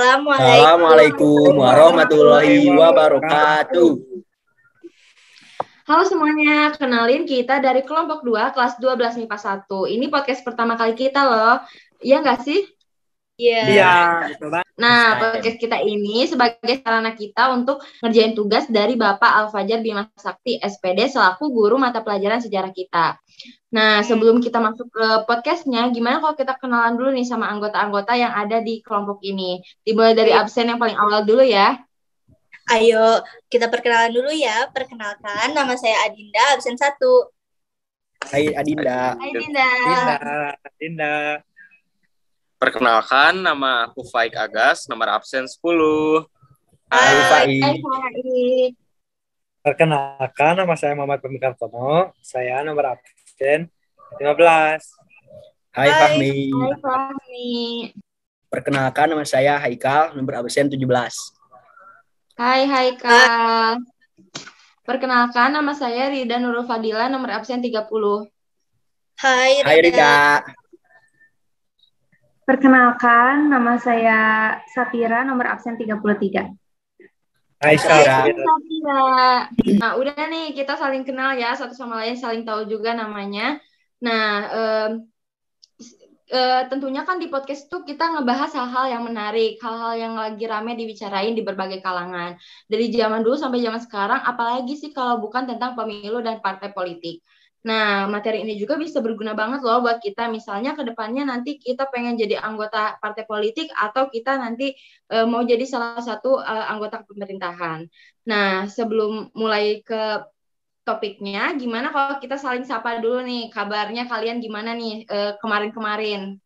Assalamualaikum warahmatullahi wabarakatuh. Halo semuanya, kenalin kita dari kelompok 2 kelas 12 MIPA 1. Ini podcast pertama kali kita loh. Iya nggak sih? Iya, betul banget. Nah, podcast kita ini sebagai sarana kita untuk ngerjain tugas dari Bapak Al-Fajar Bima Sakti SPD selaku guru mata pelajaran sejarah kita. Nah, sebelum kita masuk ke podcastnya, gimana kalau kita kenalan dulu nih sama anggota-anggota yang ada di kelompok ini? Dimulai dari absen yang paling awal dulu ya. Ayo, kita perkenalan dulu ya. Perkenalkan, nama saya Adinda, absen 1. Hai Adinda. Hai Dinda. Dinda. Perkenalkan, nama aku Faik Agas, nomor absen 10. Hai Faik. Hai Faik. Perkenalkan, nama saya Muhammad Pemikar Tono. Saya nomor absen 15. Hai Fahmi. Hai Fahmi. Perkenalkan, nama saya Haikal, nomor absen 17. Hai Haikal. Perkenalkan, nama saya Rida Nurul Fadila, nomor absen 30. Hai Hai Rida. Perkenalkan, nama saya Sapira, nomor absen 33. Hai Sarah. Nah, udah nih, kita saling kenal ya, satu sama lain saling tahu juga namanya. Nah, tentunya kan di podcast itu kita ngebahas hal-hal yang menarik, hal-hal yang lagi rame dibicarain di berbagai kalangan. Dari zaman dulu sampai zaman sekarang, apalagi sih kalau bukan tentang pemilu dan partai politik. Nah, materi ini juga bisa berguna banget loh buat kita. Misalnya ke depannya nanti kita pengen jadi anggota partai politik atau kita nanti mau jadi salah satu anggota pemerintahan. Nah, sebelum mulai ke topiknya, gimana kalau kita saling sapa dulu nih, kabarnya kalian gimana nih kemarin-kemarin?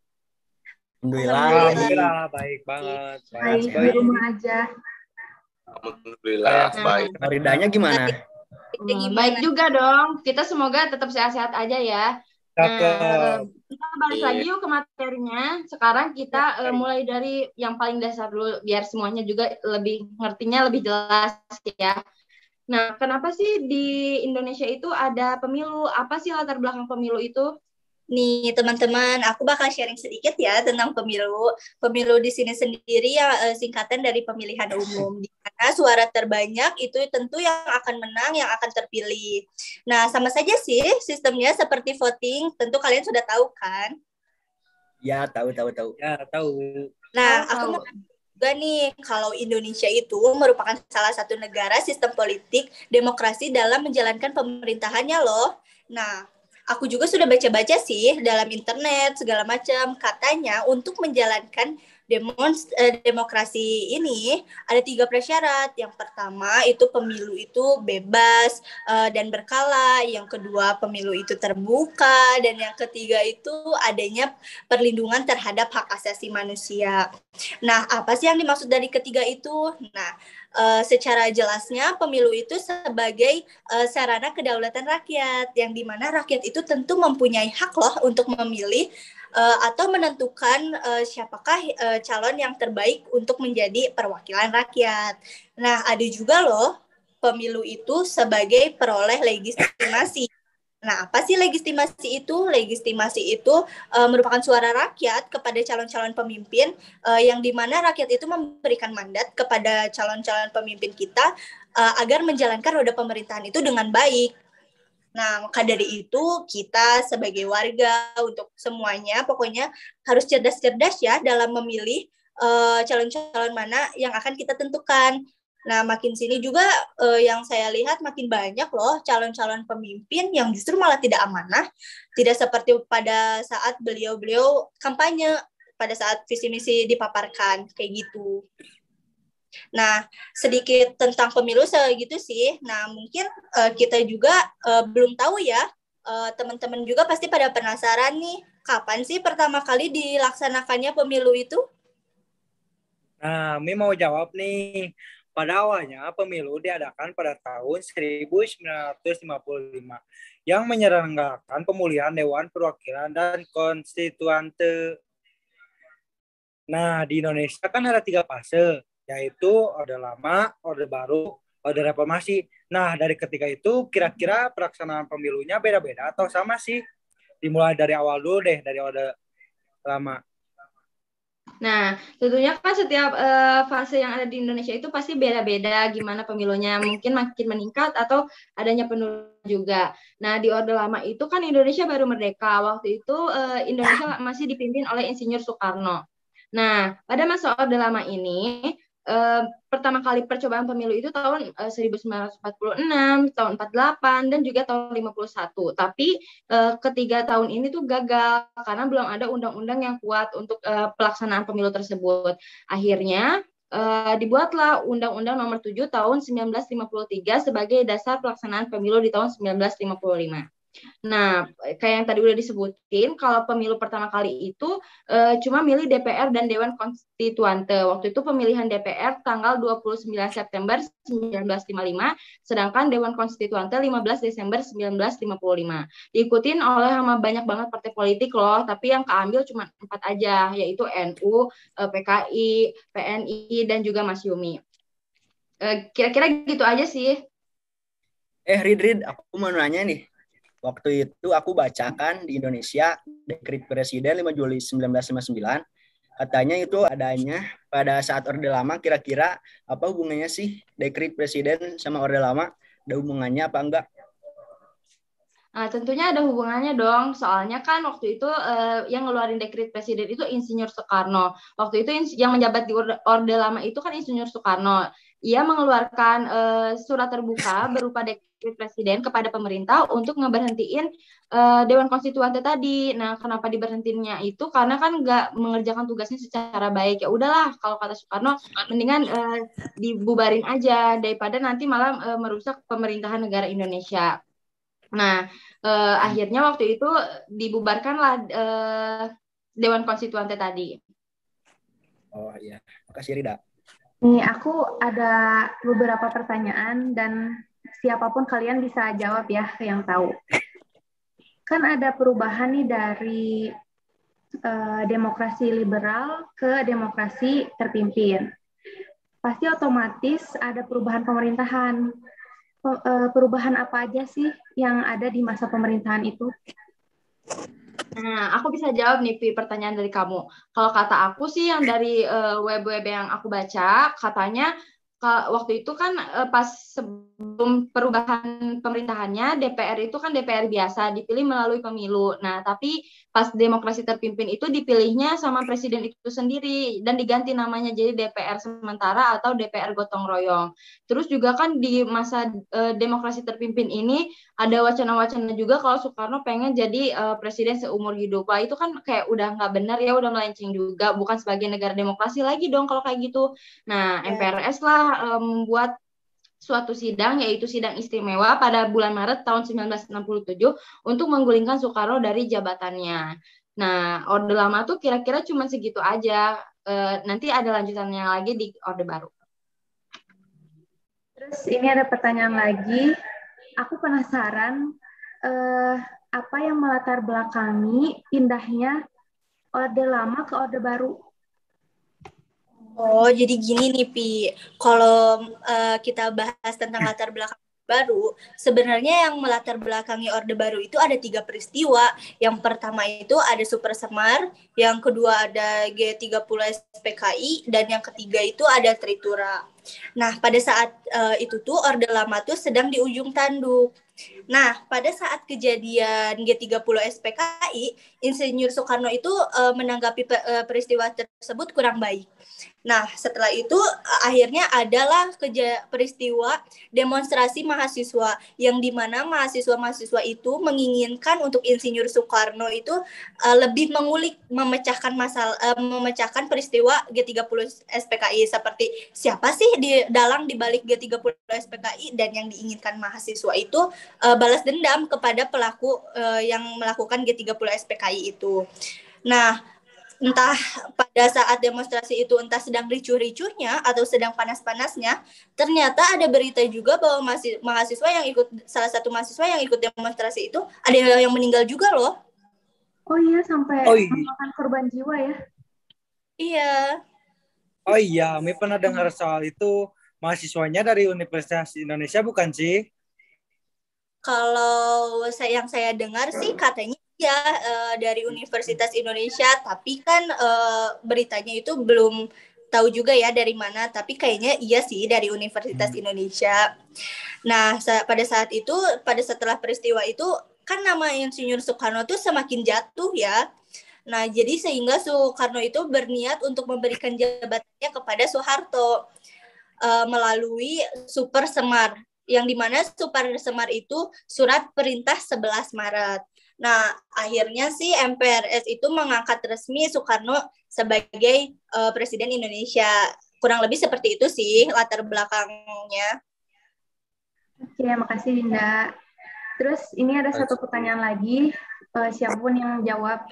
Alhamdulillah, baik banget. Baik, di rumah aja. Alhamdulillah, baik. Ridanya gimana? Baik juga dong, kita semoga tetap sehat-sehat aja ya. Nah, kita balik lagi yuk ke materinya. Sekarang kita mulai dari yang paling dasar dulu, biar semuanya juga lebih ngertinya lebih jelas ya. Nah, kenapa sih di Indonesia itu ada pemilu? Apa sih latar belakang pemilu itu? Nih teman-teman, aku bakal sharing sedikit ya tentang pemilu. Pemilu di sini sendiri ya singkatan dari pemilihan umum. Di mana suara terbanyak itu tentu yang akan menang, yang akan terpilih. Nah, sama saja sih sistemnya seperti voting. Tentu kalian sudah tahu kan? Ya, tahu. Ya, tahu. Nah, aku mau juga nih, kalau Indonesia itu merupakan salah satu negara sistem politik demokrasi dalam menjalankan pemerintahannya loh. Nah, aku juga sudah baca-baca sih dalam internet segala macam, katanya untuk menjalankan demokrasi ini ada 3 prasyarat. Yang pertama itu pemilu itu bebas dan berkala, yang kedua pemilu itu terbuka, dan yang ketiga itu adanya perlindungan terhadap hak asasi manusia. Nah, apa sih yang dimaksud dari ketiga itu? Nah, secara jelasnya pemilu itu sebagai sarana kedaulatan rakyat, yang dimana rakyat itu tentu mempunyai hak loh untuk memilih atau menentukan siapakah calon yang terbaik untuk menjadi perwakilan rakyat. Nah, ada juga loh pemilu itu sebagai peroleh legitimasi. Nah, apa sih legitimasi itu? Legitimasi itu merupakan suara rakyat kepada calon-calon pemimpin yang dimana rakyat itu memberikan mandat kepada calon-calon pemimpin kita agar menjalankan roda pemerintahan itu dengan baik. Nah, maka dari itu kita sebagai warga untuk semuanya pokoknya harus cerdas-cerdas ya dalam memilih calon-calon mana yang akan kita tentukan. Nah, makin sini juga yang saya lihat makin banyak loh calon-calon pemimpin yang justru malah tidak amanah, tidak seperti pada saat beliau-beliau kampanye, pada saat visi misi dipaparkan kayak gitu. Nah, sedikit tentang pemilu segitu sih. Nah, mungkin kita juga belum tahu ya, teman-teman juga pasti pada penasaran nih, kapan sih pertama kali dilaksanakannya pemilu itu? Nah, Mi mau jawab nih. Pada awalnya pemilu diadakan pada tahun 1955 yang menyelenggarakan pemulihan Dewan Perwakilan dan Konstituante. Nah, di Indonesia kan ada 3 fase, yaitu Orde Lama, Orde Baru, Orde Reformasi. Nah, dari ketiga itu kira-kira pelaksanaan pemilunya beda-beda atau sama sih? Dimulai dari awal dulu deh, dari Orde Lama. Nah, tentunya kan setiap fase yang ada di Indonesia itu pasti beda-beda gimana pemilunya, mungkin makin meningkat atau adanya penurunan juga. Nah, di Orde Lama itu kan Indonesia baru merdeka. Waktu itu Indonesia masih dipimpin oleh Insinyur Soekarno. Nah, pada masa Orde Lama ini pertama kali percobaan pemilu itu tahun 1946, tahun 48 dan juga tahun 51. Tapi ketiga tahun ini tuh gagal karena belum ada undang-undang yang kuat untuk pelaksanaan pemilu tersebut. Akhirnya dibuatlah Undang-Undang Nomor 7 Tahun 1953 sebagai dasar pelaksanaan pemilu di tahun 1955. Nah, kayak yang tadi udah disebutin, kalau pemilu pertama kali itu cuma milih DPR dan Dewan Konstituante. Waktu itu pemilihan DPR tanggal 29 September 1955, sedangkan Dewan Konstituante 15 Desember 1955. Diikutin oleh sama banyak banget partai politik loh, tapi yang keambil cuma 4 aja, yaitu NU, PKI, PNI, dan juga Masyumi. Kira-kira gitu aja sih. Rid, aku mau nanya nih. Waktu itu aku bacakan di Indonesia Dekret Presiden 5 Juli 1959. Katanya itu adanya pada saat Orde Lama. Kira-kira apa hubungannya sih Dekret Presiden sama Orde Lama? Ada hubungannya apa enggak? Nah, tentunya ada hubungannya dong. Soalnya kan waktu itu yang ngeluarin dekret presiden itu Insinyur Soekarno. Waktu itu yang menjabat di Orde Lama itu kan Insinyur Soekarno. Ia mengeluarkan surat terbuka berupa dekret presiden kepada pemerintah untuk ngeberhentiin Dewan Konstituante tadi. Nah, kenapa diberhentiinnya itu? Karena kan nggak mengerjakan tugasnya secara baik. Ya udahlah, kalau kata Soekarno, mendingan dibubarin aja daripada nanti malah merusak pemerintahan negara Indonesia. Nah, akhirnya waktu itu dibubarkanlah Dewan Konstituante tadi. Oh iya, makasih Rida. Nih, aku ada beberapa pertanyaan dan siapapun kalian bisa jawab ya yang tahu. Kan ada perubahan nih dari demokrasi liberal ke demokrasi terpimpin. Pasti otomatis ada perubahan pemerintahan. Perubahan apa aja sih yang ada di masa pemerintahan itu? Nah, aku bisa jawab nih, Pi, pertanyaan dari kamu. Kalau kata aku sih yang dari web-web yang aku baca, katanya waktu itu kan pas sebelum perubahan pemerintahannya, DPR itu kan DPR biasa, dipilih melalui pemilu. Nah, tapi pas demokrasi terpimpin itu dipilihnya sama presiden itu sendiri dan diganti namanya jadi DPR sementara atau DPR gotong royong. Terus juga kan di masa demokrasi terpimpin ini ada wacana-wacana juga kalau Soekarno pengen jadi presiden seumur hidup. Lah itu kan kayak udah nggak benar ya, udah melenceng juga, bukan sebagai negara demokrasi lagi dong kalau kayak gitu. Nah, MPRS lah membuat suatu sidang, yaitu sidang istimewa pada bulan Maret tahun 1967 untuk menggulingkan Soekarno dari jabatannya. Nah, Orde Lama tuh kira-kira cuma segitu aja. Nanti ada lanjutannya lagi di Orde Baru. Terus ini ada pertanyaan lagi. Aku penasaran apa yang melatar belakangi pindahnya Orde Lama ke Orde Baru? Oh, jadi gini nih, Pi. Kalau kita bahas tentang latar belakang baru, sebenarnya yang melatar belakangi Orde Baru itu ada 3 peristiwa. Yang pertama itu ada Super Semar, yang kedua ada G30 SPKI, dan yang ketiga itu ada Tritura. Nah, pada saat itu tuh Orde Lama tuh sedang di ujung tanduk. Nah, pada saat kejadian G30 SPKI, Insinyur Soekarno itu menanggapi peristiwa tersebut kurang baik. Nah, setelah itu akhirnya adalah peristiwa demonstrasi mahasiswa yang dimana mahasiswa-mahasiswa itu menginginkan untuk Insinyur Soekarno itu lebih mengulik, memecahkan peristiwa G30 SPKI seperti siapa sih dalang di balik G30 SPKI, dan yang diinginkan mahasiswa itu balas dendam kepada pelaku yang melakukan G30 SPKI itu. Nah, entah pada saat demonstrasi itu entah sedang ricuh-ricuhnya atau sedang panas-panasnya, ternyata ada berita juga bahwa salah satu mahasiswa yang ikut demonstrasi itu ada yang meninggal juga loh. Oh iya, sampai memakan korban jiwa ya? Iya. Oh iya, Mi pernah dengar soal itu. Mahasiswanya dari Universitas Indonesia bukan sih? Kalau yang saya dengar sih katanya ya dari Universitas Indonesia, tapi kan beritanya itu belum tahu juga ya dari mana, tapi kayaknya iya sih dari Universitas Indonesia. Nah, pada setelah peristiwa itu kan nama Insinyur Soekarno tuh semakin jatuh ya. Nah, jadi sehingga Soekarno itu berniat untuk memberikan jabatannya kepada Soeharto melalui Super Semar, yang dimana Super Semar itu surat perintah 11 Maret. Nah, akhirnya sih MPRS itu mengangkat resmi Soekarno sebagai Presiden Indonesia. Kurang lebih seperti itu sih latar belakangnya. Oke, makasih Dinda. Terus ini ada satu pertanyaan lagi, siapapun yang jawab.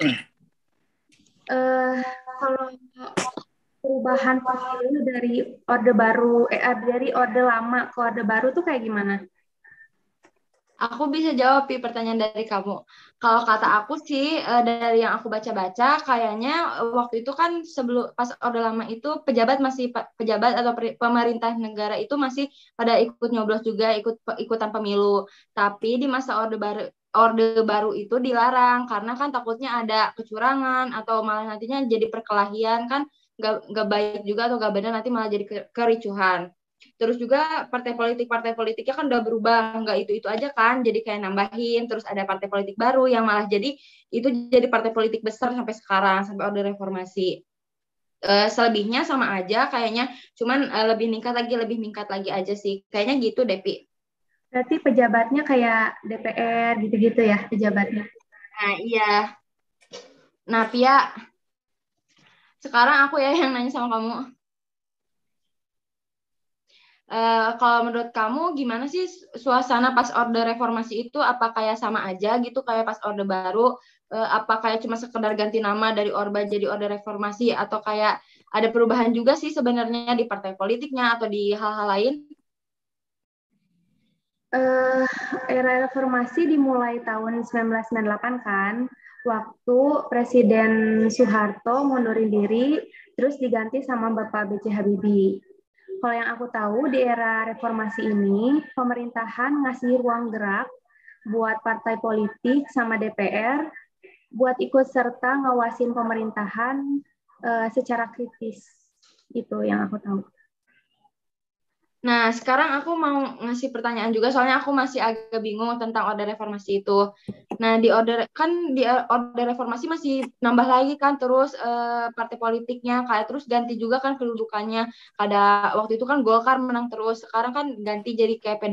Kalau perubahan pemilu dari orde baru, dari orde lama ke orde baru tuh kayak gimana? Aku bisa jawab pertanyaan dari kamu. Kalau kata aku sih dari yang aku baca-baca kayaknya waktu itu kan sebelum pas Orde Lama itu pejabat atau pemerintah negara itu masih pada ikut nyoblos juga, ikutan pemilu. Tapi di masa Orde Baru itu dilarang karena kan takutnya ada kecurangan atau malah nantinya jadi perkelahian kan nggak baik juga atau nggak benar, nanti malah jadi kericuhan. Terus juga partai politiknya kan udah berubah, nggak itu aja kan, jadi kayak nambahin, terus ada partai politik baru yang malah jadi partai politik besar sampai sekarang, sampai Orde Reformasi. Selebihnya sama aja kayaknya, cuman lebih meningkat lagi aja sih, kayaknya gitu Depi. Berarti pejabatnya kayak DPR gitu-gitu ya pejabatnya? Nah iya. Nah Pia, sekarang aku ya yang nanya sama kamu. Kalau menurut kamu gimana sih suasana pas Orde Reformasi itu? Apa kayak sama aja gitu kayak pas Orde Baru? Apa kayak cuma sekedar ganti nama dari Orba jadi Orde Reformasi? Atau kayak ada perubahan juga sih sebenarnya di partai politiknya atau di hal-hal lain? Era reformasi dimulai tahun 1998 kan, waktu Presiden Soeharto mundurin diri, terus diganti sama Bapak B.J. Habibie. Kalau yang aku tahu di era reformasi ini, pemerintahan ngasih ruang gerak buat partai politik sama DPR buat ikut serta ngawasin pemerintahan secara kritis. Itu yang aku tahu. Nah, sekarang aku mau ngasih pertanyaan juga, soalnya aku masih agak bingung tentang Orde Reformasi itu. Nah, di Orde Reformasi masih nambah lagi kan, terus partai politiknya, kayak terus ganti juga kan kedudukannya. Waktu itu kan Golkar menang terus, sekarang kan ganti jadi kayak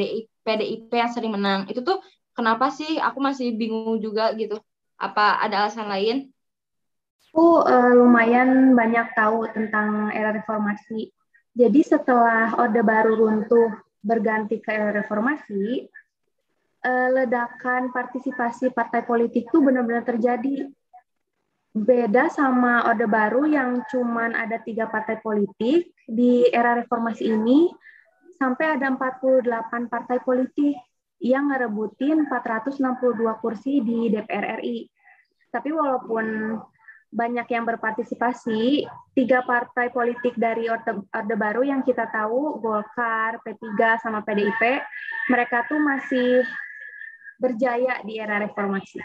PDIP yang sering menang. Itu tuh kenapa sih? Aku masih bingung juga gitu. Apa ada alasan lain? Aku lumayan banyak tahu tentang era reformasi. Jadi setelah Orde Baru runtuh berganti ke era reformasi, ledakan partisipasi partai politik itu benar-benar terjadi. Beda sama Orde Baru yang cuman ada 3 partai politik, di era reformasi ini sampai ada 48 partai politik yang ngerebutin 462 kursi di DPR RI. Tapi walaupun banyak yang berpartisipasi, 3 partai politik dari Orde Baru yang kita tahu, Golkar, P3, sama PDIP, mereka tuh masih berjaya di era reformasi.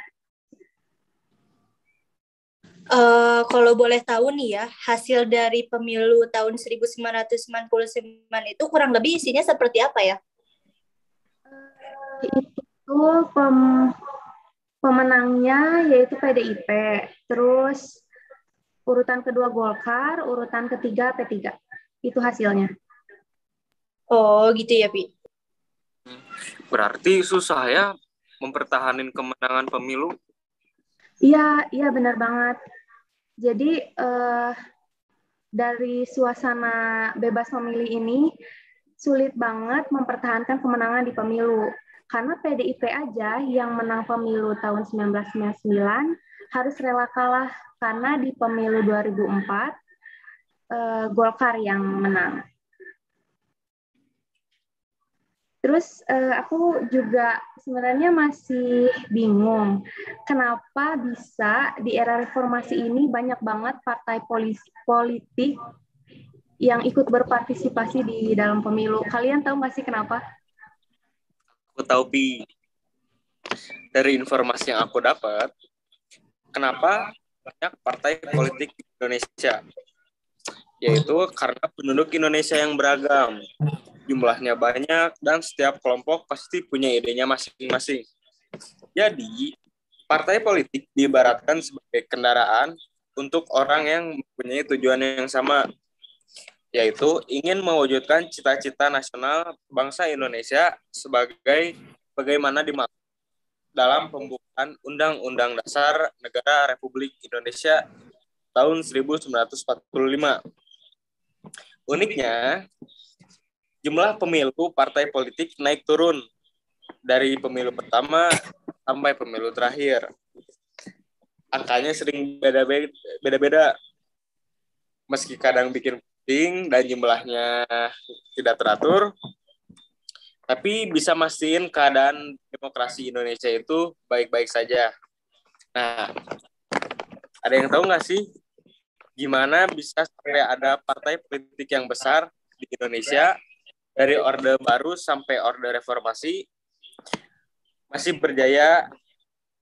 Kalau boleh tahu nih ya, hasil dari pemilu tahun 1999 itu kurang lebih isinya seperti apa ya? Itu pemenangnya yaitu PDIP, terus urutan kedua Golkar, urutan ketiga P3. Itu hasilnya. Oh, gitu ya, Pi. Berarti susah ya mempertahankan kemenangan pemilu? Iya benar banget. Jadi dari suasana bebas memilih ini sulit banget mempertahankan kemenangan di pemilu. Karena PDIP aja yang menang pemilu tahun 1999 harus rela kalah karena di pemilu 2004 Golkar yang menang. Terus aku juga sebenarnya masih bingung kenapa bisa di era reformasi ini banyak banget partai politik yang ikut berpartisipasi di dalam pemilu. Kalian tahu nggak sih kenapa? Aku tahu, Pi. Dari informasi yang aku dapat, Kenapa banyak partai politik di Indonesia? Yaitu karena penduduk Indonesia yang beragam. Jumlahnya banyak dan setiap kelompok pasti punya idenya masing-masing. Jadi, partai politik diibaratkan sebagai kendaraan untuk orang yang mempunyai tujuan yang sama, yaitu ingin mewujudkan cita-cita nasional bangsa Indonesia sebagai bagaimana dimaksud dalam pembukaan Undang-Undang Dasar Negara Republik Indonesia tahun 1945. Uniknya, jumlah pemilu partai politik naik turun dari pemilu pertama sampai pemilu terakhir. Angkanya sering beda-beda, meski kadang bikin pusing dan jumlahnya tidak teratur, tapi bisa mastiin keadaan demokrasi Indonesia itu baik-baik saja. Nah, ada yang tahu nggak sih gimana bisa sampai ada partai politik yang besar di Indonesia dari Orde Baru sampai Orde Reformasi masih berjaya?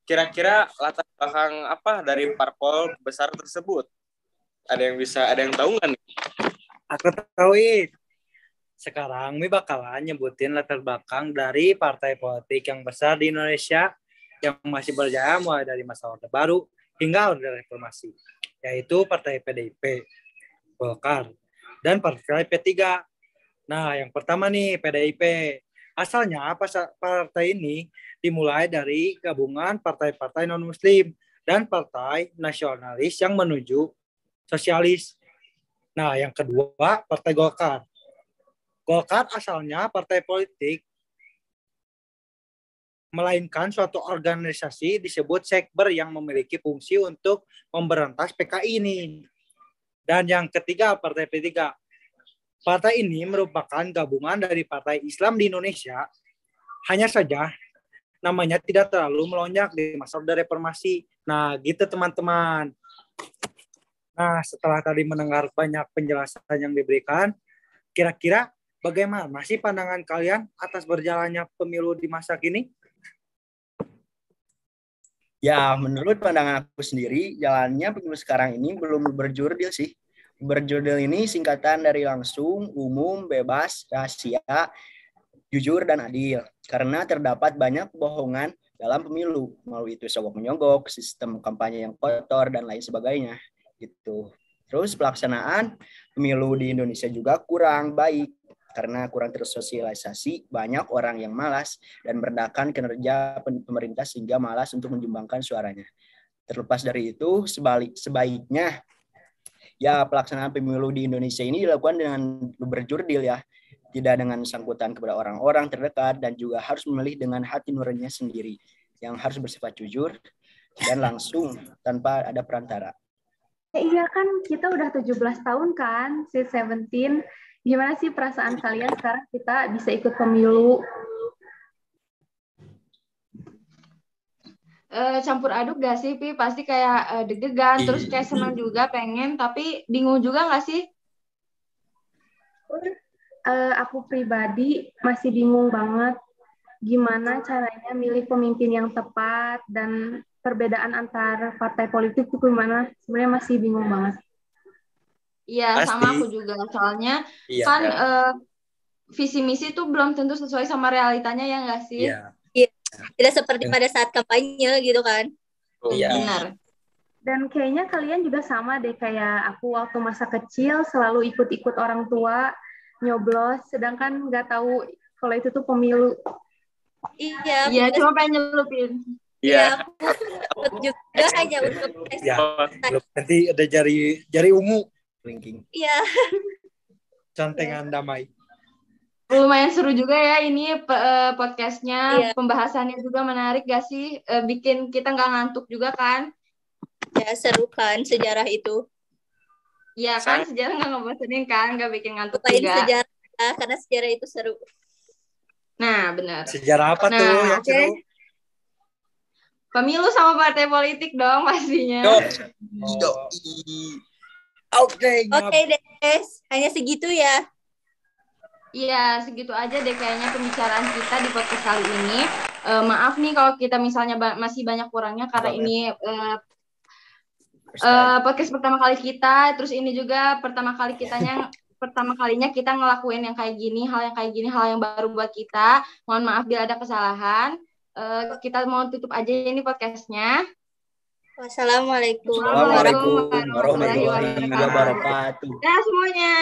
Kira-kira latar belakang apa dari parpol besar tersebut? Ada yang tahu nggak nih? Aku tahu sekarang mi bakalan nyebutin latar belakang dari partai politik yang besar di Indonesia yang masih berjaya mulai dari masa Orde Baru hingga Orde Reformasi, yaitu Partai PDIP, Golkar, dan Partai P3. Nah, yang pertama nih PDIP. Asalnya partai ini dimulai dari gabungan partai-partai non-muslim dan partai nasionalis yang menuju sosialis. Nah, yang kedua Partai Golkar. Golkar asalnya partai politik, melainkan suatu organisasi disebut sekber yang memiliki fungsi untuk memberantas PKI ini. Dan yang ketiga, Partai P3. Partai ini merupakan gabungan dari partai Islam di Indonesia. Hanya saja, namanya tidak terlalu melonjak di masa Orde Reformasi. Nah, gitu teman-teman. Nah, setelah tadi mendengar banyak penjelasan yang diberikan, kira-kira bagaimana sih pandangan kalian atas berjalannya pemilu di masa kini? Ya, menurut pandangan aku sendiri, jalannya pemilu sekarang ini belum berjurdil sih. Berjurdil ini singkatan dari langsung, umum, bebas, rahasia, jujur, dan adil. Karena terdapat banyak kebohongan dalam pemilu, mau itu sogok menyogok, sistem kampanye yang kotor, dan lain sebagainya. Gitu. Terus pelaksanaan pemilu di Indonesia juga kurang baik. Karena kurang tersosialisasi, banyak orang yang malas dan merendahkan kinerja pemerintah sehingga malas untuk menyumbangkan suaranya. Terlepas dari itu, sebaiknya ya pelaksanaan pemilu di Indonesia ini dilakukan dengan berjurdil ya, tidak dengan sangkutan kepada orang-orang terdekat, dan juga harus memilih dengan hati nuraninya sendiri yang harus bersifat jujur dan langsung tanpa ada perantara. Iya kan, kita udah 17 tahun kan, Sweet 17. Gimana sih perasaan kalian sekarang kita bisa ikut pemilu? Campur aduk gak sih, Pi? Pasti kayak deg-degan, terus kayak senang juga, pengen, tapi bingung juga gak sih? Aku pribadi masih bingung banget gimana caranya milih pemimpin yang tepat, dan perbedaan antar partai politik itu gimana? Sebenarnya masih bingung banget. Iya, sama aku juga. Soalnya kan visi misi itu belum tentu sesuai sama realitanya, ya nggak sih? Iya. Tidak seperti pada saat kampanye gitu kan. Iya. Benar. Dan kayaknya kalian juga sama deh, kayak aku waktu masa kecil selalu ikut-ikut orang tua nyoblos, sedangkan nggak tahu kalau itu tuh pemilu. Iya, cuma pengen nyelupin. Iya, aku juga hanya untuk Ya, nanti ada jari ungu. Linking. Iya. Cantengan damai. Lumayan seru juga ya ini podcastnya. Iya. Pembahasannya juga menarik gak sih? Bikin kita nggak ngantuk juga kan? Ya, seru kan sejarah itu. Iya kan, sejarah nggak ngebosenin kan? Nggak bikin ngantuk Lupain juga. sejarah, karena sejarah itu seru. Nah, benar. Sejarah apa tuh yang seru? Pemilu sama partai politik dong pastinya. Oke, Des. Hanya segitu ya. Iya, segitu aja deh kayaknya pembicaraan kita di podcast kali ini. Maaf nih kalau kita misalnya masih banyak kurangnya karena ini podcast pertama kali kita, terus ini juga pertama kalinya kita ngelakuin yang kayak gini, hal yang baru buat kita. Mohon maaf bila ada kesalahan. Kita mau tutup aja ini podcastnya. Wassalamualaikum Assalamualaikum warahmatullahi wabarakatuh. Ya semuanya.